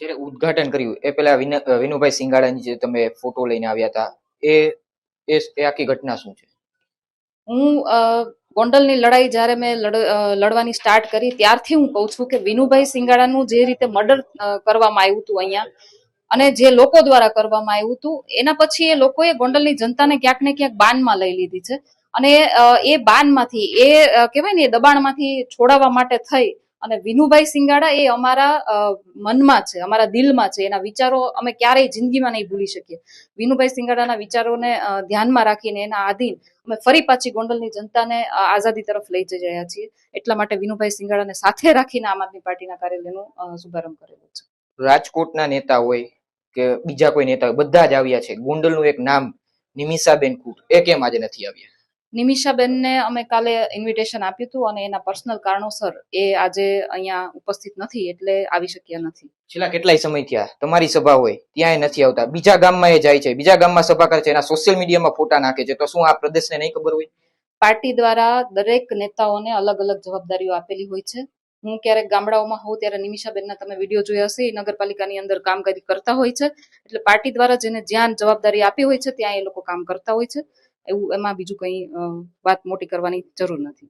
જ્યારે ઉદ્ઘાટન કર્યું એ પેલા વિનુભાઈ સિંગાડાની જે તમે ફોટો લઈને આવ્યા હતા, એ એ આખી ઘટના શું છે? હું ગોંડલની લડાઈ જ્યારે મેં લડવાની સ્ટાર્ટ કરી ત્યારથી હું કહું છું કે વિનુભાઈ સિંગાડાનું જે રીતે મર્ડર કરવામાં આવ્યું હતું અહીંયા, અને જે લોકો દ્વારા કરવામાં આવ્યું હતું, એના પછી એ લોકોએ ગોંડલની જનતાને ક્યાંક ને ક્યાંક બાનમાં લઈ લીધી છે. અને એ બાનમાંથી કહેવાય ને, એ દબાણમાંથી છોડાવવા માટે થઈ અને વિનુભાઈ સિંગાડા એ અમારા મનમાં છે, અમારા દિલમાં છે. એના વિચારો અમે ક્યારેય જિંદગીમાં નહીં ભૂલી શકીએ. વિનુભાઈ સિંગાડાના વિચારોને ધ્યાનમાં રાખીને એના આધીન અમે ફરી પાછી ગોંડલની જનતાને આઝાદી તરફ લઈ જઈ રહ્યા છીએ. એટલા માટે વિનુભાઈ સિંગાડાને સાથે રાખીને આમ આદમી પાર્ટીના કાર્યાલયનો શુભારંભ કરેલો છે. રાજકોટના નેતા હોય કે બીજા કોઈ નેતા હોય, બધા જ આવ્યા છે. ગોંડલનું એક નામ નિમિષાબેન કુટ, એ કેમ આજે નથી આવ્યા? નિમિષાબેનને અમે કાલે ઇન્વિટેશન આપ્યું હતું અને એના પર્સનલ કારણોસર એ આજે અહીંયા ઉપસ્થિત નથી, એટલે આવી શક્યા નથી. છેલ્લા કેટલાય સમય થયા તમારી સભા હોય ત્યાંય નથી આવતા, બીજા ગામમાં એ જાય છે, બીજા ગામમાં સભા કરે છે, એના સોશિયલ મીડિયામાં ફોટા નાખે છે. તો શું આ પ્રદેશને નહીં ખબર હોય? પાર્ટી દ્વારા દરેક નેતાઓને અલગ અલગ જવાબદારીઓ આપેલી હોય છે. હું ક્યારેક ગામડાઓમાં હોઉં ત્યારે નિમિષાબેનના તમે વિડીયો જોયા હશે, નગરપાલિકાની અંદર કામગીરી કરતા હોય છે. એટલે પાર્ટી દ્વારા જેને જ્યાં જવાબદારી આપી હોય છે ત્યાં એ લોકો કામ કરતા હોય છે. એવું એમાં બીજું કંઈ વાત મોટી કરવાની જરૂર નથી.